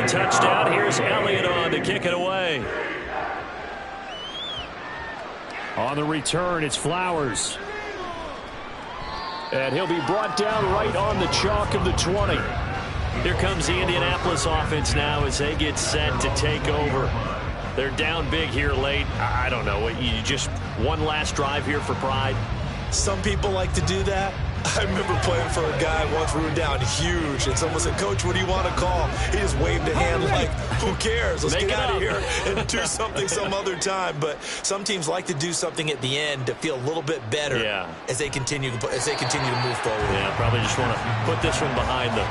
Touchdown. Here's Elliott on to kick it away. On the return, it's Flowers. And he'll be brought down right on the chalk of the 20. Here comes the Indianapolis offense now as they get set to take over. They're down big here late. I don't know. You just one last drive here for pride. Some people like to do that. I remember playing for a guy once. We were down huge, and someone said, "Coach, what do you want to call?" He just waved a hand like, "Who cares? Let's get out of here and do something some other time." But some teams like to do something at the end to feel a little bit better as they continue to move forward. Yeah, probably just want to put this one behind them.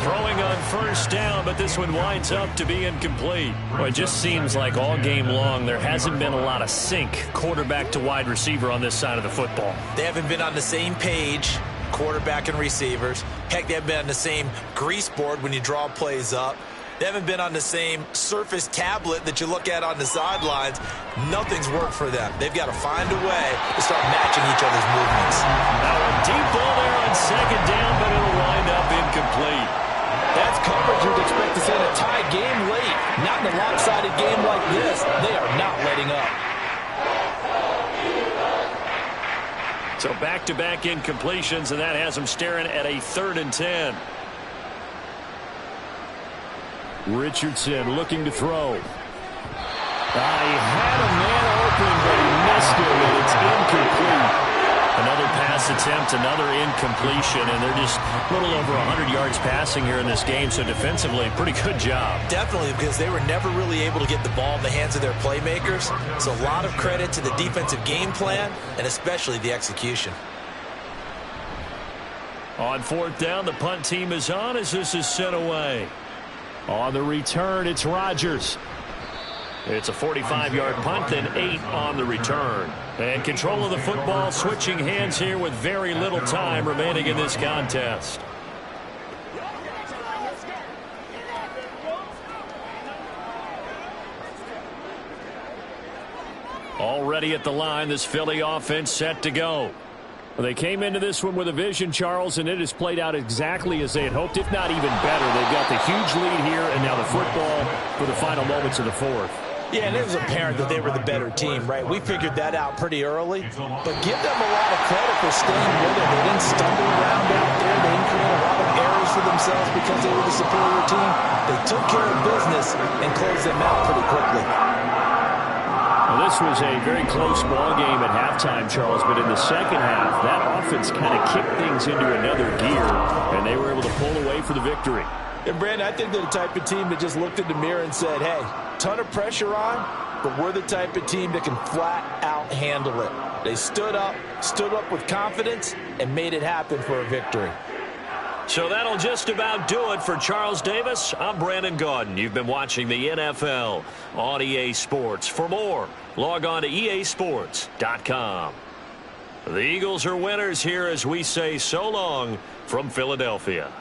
Throwing on first down, but this one winds up to be incomplete. Well, it just seems like all game long there hasn't been a lot of sync quarterback to wide receiver on this side of the football. They haven't been on the same page, quarterback and receivers. Heck, they haven't been on the same grease board when you draw plays up. They haven't been on the same Surface tablet that you look at on the sidelines. Nothing's worked for them. They've got to find a way to start matching each other's movements. Now a deep ball there on second down, but it'll wind up incomplete. That's coverage you'd expect to see in a tie game late. Not in a lopsided game like this. They are not letting up. So back-to-back incompletions, and that has them staring at a 3rd and 10. Richardson looking to throw. He had a man open, but he missed him, and it's incomplete. Another pass attempt, another incompletion, and they're just a little over 100 yards passing here in this game, so defensively, pretty good job. Definitely, because they were never really able to get the ball in the hands of their playmakers. So a lot of credit to the defensive game plan, and especially the execution. On 4th down, the punt team is on as this is sent away. On the return, it's Rodgers. It's a 45-yard punt, then 8 on the return. And control of the football switching hands here with very little time remaining in this contest. Already at the line, this Philly offense set to go. Well, they came into this one with a vision, Charles, and it has played out exactly as they had hoped, if not even better. They've got the huge lead here, and now the football for the final moments of the 4th. Yeah, and it was apparent that they were the better team, right? We figured that out pretty early. But give them a lot of credit for staying with it. They didn't stumble around out there. They didn't create a lot of errors for themselves because they were the superior team. They took care of business and closed them out pretty quickly. Well, this was a very close ball game at halftime, Charles, but in the second half, that offense kind of kicked things into another gear, and they were able to pull away for the victory. And, Brandon, I think they're the type of team that just looked in the mirror and said, hey, ton of pressure on, but we're the type of team that can flat out handle it. They stood up with confidence, and made it happen for a victory. So that'll just about do it for Charles Davis. I'm Brandon Gaudin. You've been watching the NFL on EA Sports. For more, log on to easports.com. The Eagles are winners here as we say so long from Philadelphia.